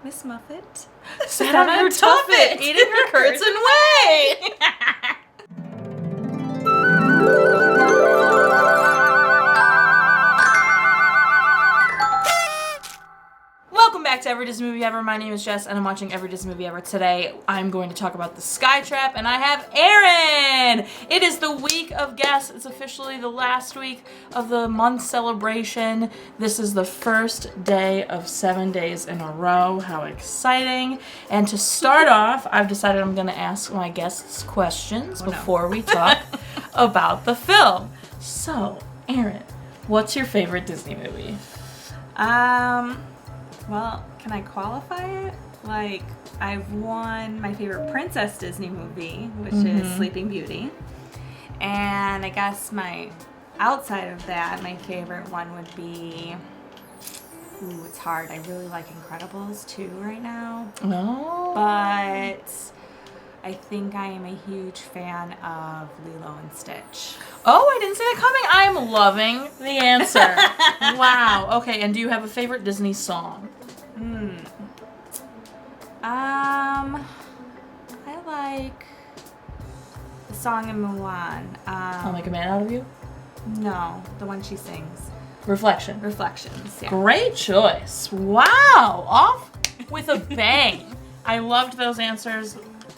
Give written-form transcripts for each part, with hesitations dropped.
Miss Muffet sat on her tuffet, eating her curds and whey. Welcome back to Every Disney Movie Ever. My name is Jess, and I'm watching Every Disney Movie Ever. Today, I'm going to talk about The Skytrap, and I have Aaron! It is the week of Guess. It's officially the last week of the month celebration. This is the first day of 7 days in a row. How exciting. And to start off, I've decided I'm going to ask my guests questions before we talk about the film. So, Aaron, what's your favorite Disney movie? Well, can I qualify it? Like, I've won my favorite princess Disney movie, which is Sleeping Beauty. And I guess outside of that, my favorite one would be, it's hard. I really like Incredibles 2 right now. Oh. But I think I am a huge fan of Lilo and Stitch. Oh, I didn't see that coming. I'm loving the answer. Wow. Okay, and do you have a favorite Disney song? I like the song in Mulan. I'll Make a Man Out of You? No, the one she sings. Reflections, yeah. Great choice. Wow. Off with a bang. I loved those answers.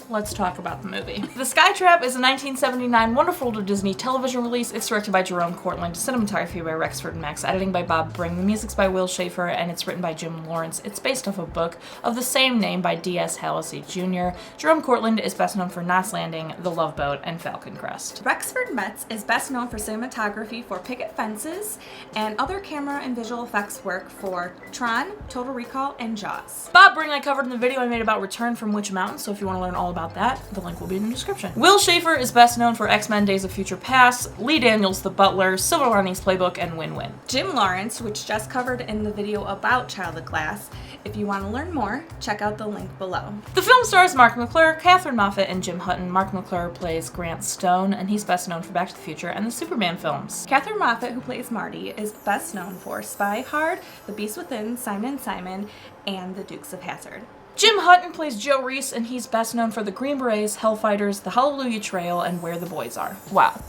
Let's talk about the movie. The Skytrap is a 1979 wonderful Disney television release. It's directed by Jerome Cortland, cinematography by Rexford and Max, editing by Bob Bring, the music's by Will Schaefer, and it's written by Jim Lawrence. It's based off a book of the same name by D.S. Halsey Jr. Jerome Cortland is best known for Knots Landing, The Love Boat, and Falcon Crest. Rexford Metz is best known for cinematography for Picket Fences and other camera and visual effects work for Tron, Total Recall, and Jaws. Bob Bring I covered in the video I made about Return from Witch Mountain, so if you want to learn all about that, the link will be in the description. Will Schaefer is best known for X-Men Days of Future Past, Lee Daniels The Butler, Silver Linings Playbook, and Win-Win. Jim Lawrence, which Jess covered in the video about Child of Glass. If you want to learn more, check out the link below. The film stars Mark McClure, Catherine Moffat, and Jim Hutton. Mark McClure plays Grant Stone, and he's best known for Back to the Future and the Superman films. Catherine Moffat, who plays Marty, is best known for Spy Hard, The Beast Within, Simon & Simon, and The Dukes of Hazzard. Jim Hutton plays Joe Reese, and he's best known for The Green Berets, Hellfighters, The Hallelujah Trail, and Where the Boys Are. Wow.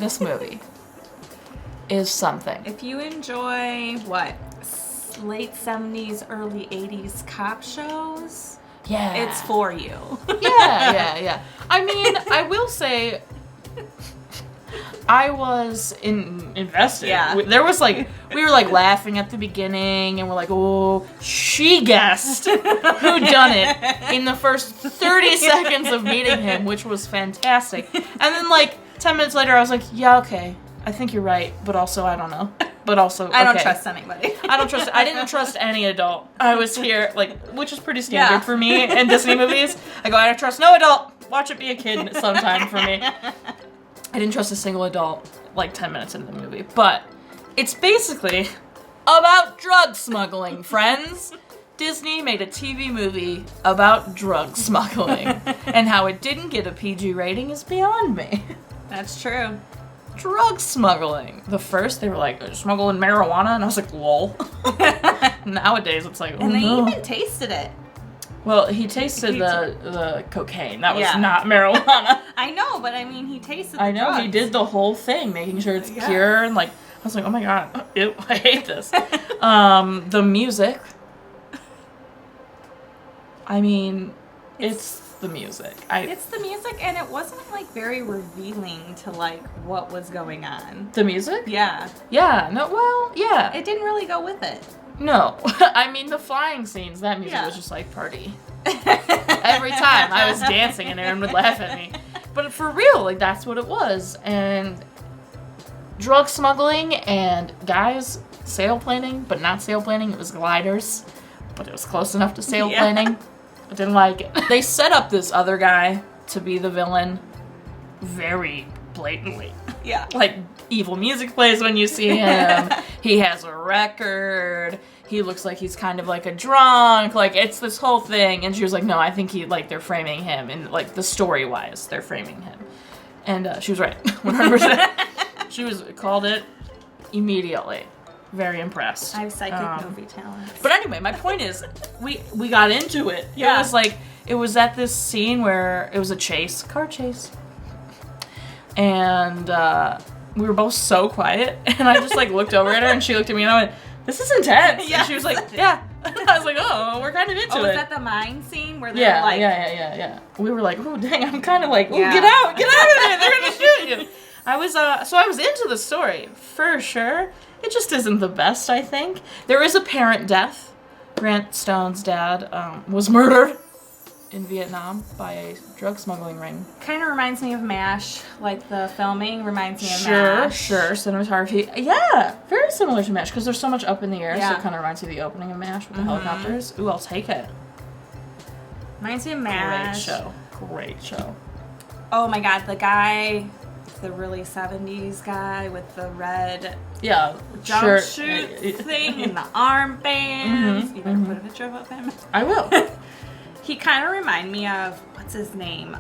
This movie is something. If you enjoy, late 70s, early 80s cop shows, yeah, it's for you. Yeah. I mean, I will say, I was invested. Yeah. There was we were laughing at the beginning, and we're like, oh, she guessed who done it in the first 30 seconds of meeting him, which was fantastic. And then 10 minutes later, I was like, yeah, okay, I think you're right, but also I don't know. But also, okay. I don't trust anybody. I didn't trust any adult. I was here, which is pretty standard for me in Disney movies. I go, I don't trust no adult. Watch it be a kid sometime for me. I didn't trust a single adult 10 minutes into the movie. But it's basically about drug smuggling, friends. Disney made a TV movie about drug smuggling. And how it didn't get a PG rating is beyond me. That's true. Drug smuggling. The first, they were smuggling marijuana, and I was like, lol. Nowadays, it's like, oh, and they no. even tasted it. Well, he tasted the cocaine. That was not marijuana. I know, but I mean, he tasted the I know, drugs. he did the whole thing, making sure it's pure, and I was like, oh my god, ew, I hate this. The music. I mean, it's the music. It's the music, and it wasn't very revealing to what was going on. The music? Yeah. Yeah. No. Well. Yeah. It didn't really go with it. No. I mean, the flying scenes. That music was just party. Every time I was dancing, and Aaron would laugh at me. But for real, that's what it was. And drug smuggling and guys sailplaning, but not sailplaning. It was gliders, but it was close enough to sailplaning. I didn't like it. They set up this other guy to be the villain very blatantly. Yeah. Evil music plays when you see him. He has a record. He looks like he's kind of a drunk. It's this whole thing. And she was like, no, I think they're framing him. And, the story-wise, they're framing him. And she was right. 100%. She called it immediately. very impressed. I have psychic movie talents. But anyway, my point is, we got into it. Yeah. It was at this scene where it was a car chase. And we were both so quiet. And I just, like, looked over at her, and she looked at me, and I went, this is intense. Yeah. And she was like, yeah. And I was like, oh, we're kind of into it. Was that the mine scene where they're like... Yeah. We were like, oh, dang, I'm kind of like, oh, Yeah. get out of there. They're going to shoot you. I was into the story, for sure. It just isn't the best, I think. There is apparent death. Grant Stone's dad was murdered in Vietnam by a drug smuggling ring. Kind of reminds me of MASH. Like, the filming reminds me of MASH. Sure. Cinematography. Yeah, very similar to MASH, because there's so much up in the air, so Yeah. it kind of reminds me of the opening of MASH with the helicopters. Ooh, I'll take it. Reminds me of MASH. Great show. Oh my god, the guy, the really 70s guy with the red jumpsuit thing and the armbands. You better put a picture of him. I will. He kind of reminded me of, what's his name?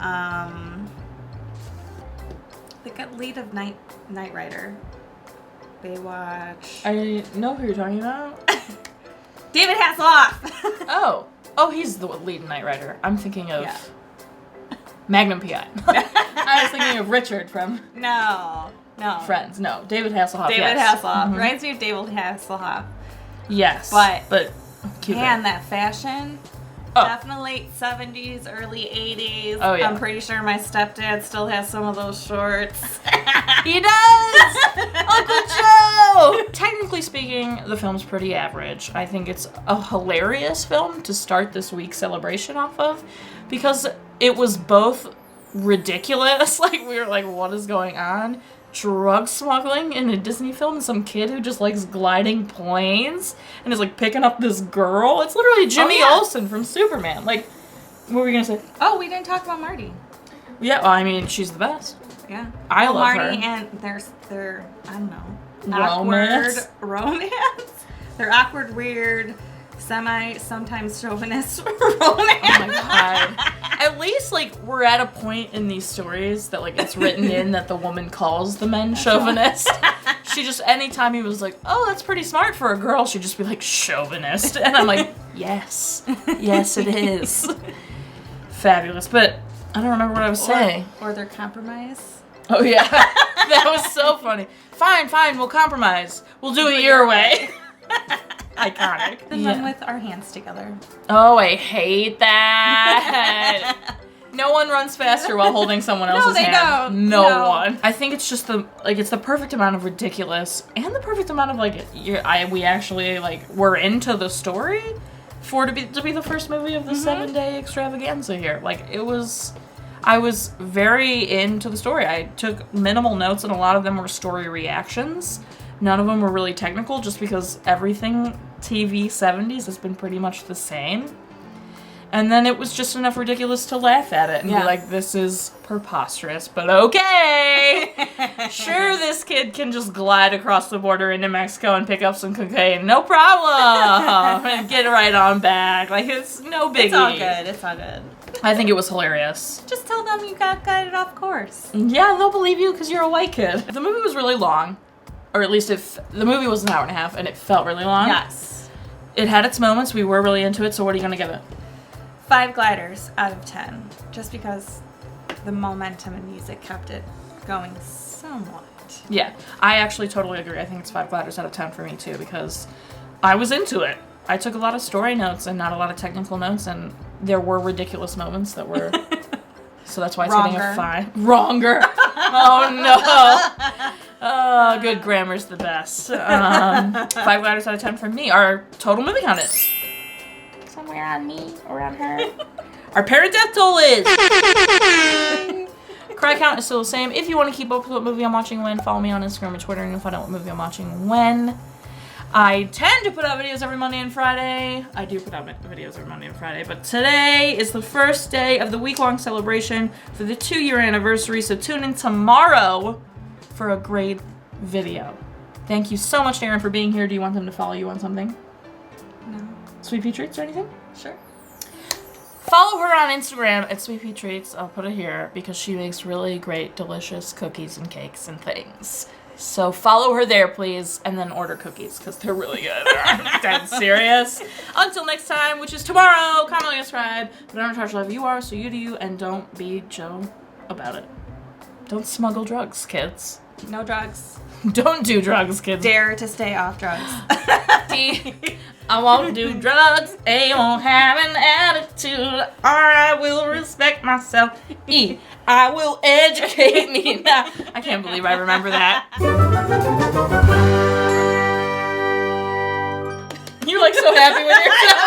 The lead of Knight Rider. Baywatch. I know who you're talking about. David Hasselhoff. Oh, he's the lead Knight Rider. I'm thinking of Magnum P.I. I was thinking of Richard from No. Friends. No, David Hasselhoff. David Hasselhoff. Reminds me of David Hasselhoff. Yes. But cute. Man, that fashion. Definitely late 70s, early 80s. Oh, yeah. I'm pretty sure my stepdad still has some of those shorts. He does! Uncle Joe! Technically speaking, the film's pretty average. I think it's a hilarious film to start this week's celebration off of, because it was both ridiculous, like we were like, what is going on? Drug smuggling in a Disney film, and some kid who just likes gliding planes and is like picking up this girl. It's literally Jimmy Olsen from Superman. Like, what were we gonna say? Oh, we didn't talk about Marty. Yeah, well, I mean, she's the best. Yeah. I love Marty her. and their I don't know, Romance? awkward romance. Their awkward, weird, sometimes chauvinist romance. Oh my god. At least, like, we're at a point in these stories that, like, it's written in that the woman calls the men chauvinist. She just, anytime he was like, oh, that's pretty smart for a girl, she'd just be like, chauvinist. And I'm like, yes. Yes, it is. Fabulous. But I don't remember what I was saying. Or their compromise. Oh, yeah. That was so funny. Fine, we'll compromise. We'll do it your way. Iconic. And then with our hands together. Oh, I hate that. No one runs faster while holding someone else's hand. Don't. No one. I think it's just it's the perfect amount of ridiculous and the perfect amount of we actually we're into the story for to be the first movie of the 7-day extravaganza here. I was very into the story. I took minimal notes, and a lot of them were story reactions. None of them were really technical, just because everything TV 70s has been pretty much the same. And then it was just enough ridiculous to laugh at it and be like, this is preposterous, but okay. Sure, this kid can just glide across the border into Mexico and pick up some cocaine. No problem. And get right on back. It's no biggie. It's all good. I think it was hilarious. Just tell them you got guided off course. Yeah, they'll believe you because you're a white kid. The movie was really long. Or at least the movie was an hour and a half, and it felt really long. Yes. It had its moments. We were really into it, so what are you going to give it? 5 gliders out of 10. Just because the momentum and music kept it going somewhat. Yeah, I actually totally agree. I think it's 5 gliders out of 10 for me, too, because I was into it. I took a lot of story notes and not a lot of technical notes, and there were ridiculous moments that were... So that's why it's getting a 5. Wronger. Oh, no. Oh, good grammar's the best. 5 gliders out of 10 from me. Our total movie count is... somewhere on me, around her. Our parent death toll is... Cry count is still the same. If you want to keep up with what movie I'm watching when, follow me on Instagram and Twitter, and you'll find out what movie I'm watching when. I tend to put out videos every Monday and Friday. I do put out videos every Monday and Friday, but today is the first day of the week-long celebration for the 2-year anniversary, so tune in tomorrow for a great video. Thank you so much, Darren, for being here. Do you want them to follow you on something? No. Sweet Pea Treats or anything? Sure. Follow her on Instagram at Sweet Pea Treats. I'll put it here because she makes really great, delicious cookies and cakes and things. So follow her there, please, and then order cookies, because they're really good. I'm dead serious. Until next time, which is tomorrow, comment, like, subscribe. But I'm trash love you are, so you do you, and don't be Joe about it. Don't smuggle drugs, kids. No drugs. Don't do drugs, kids. Dare to stay off drugs. D, I won't do drugs. A, won't have an attitude. R, I will respect myself. E, I will educate me now. I can't believe I remember that. You're like so happy when you're done.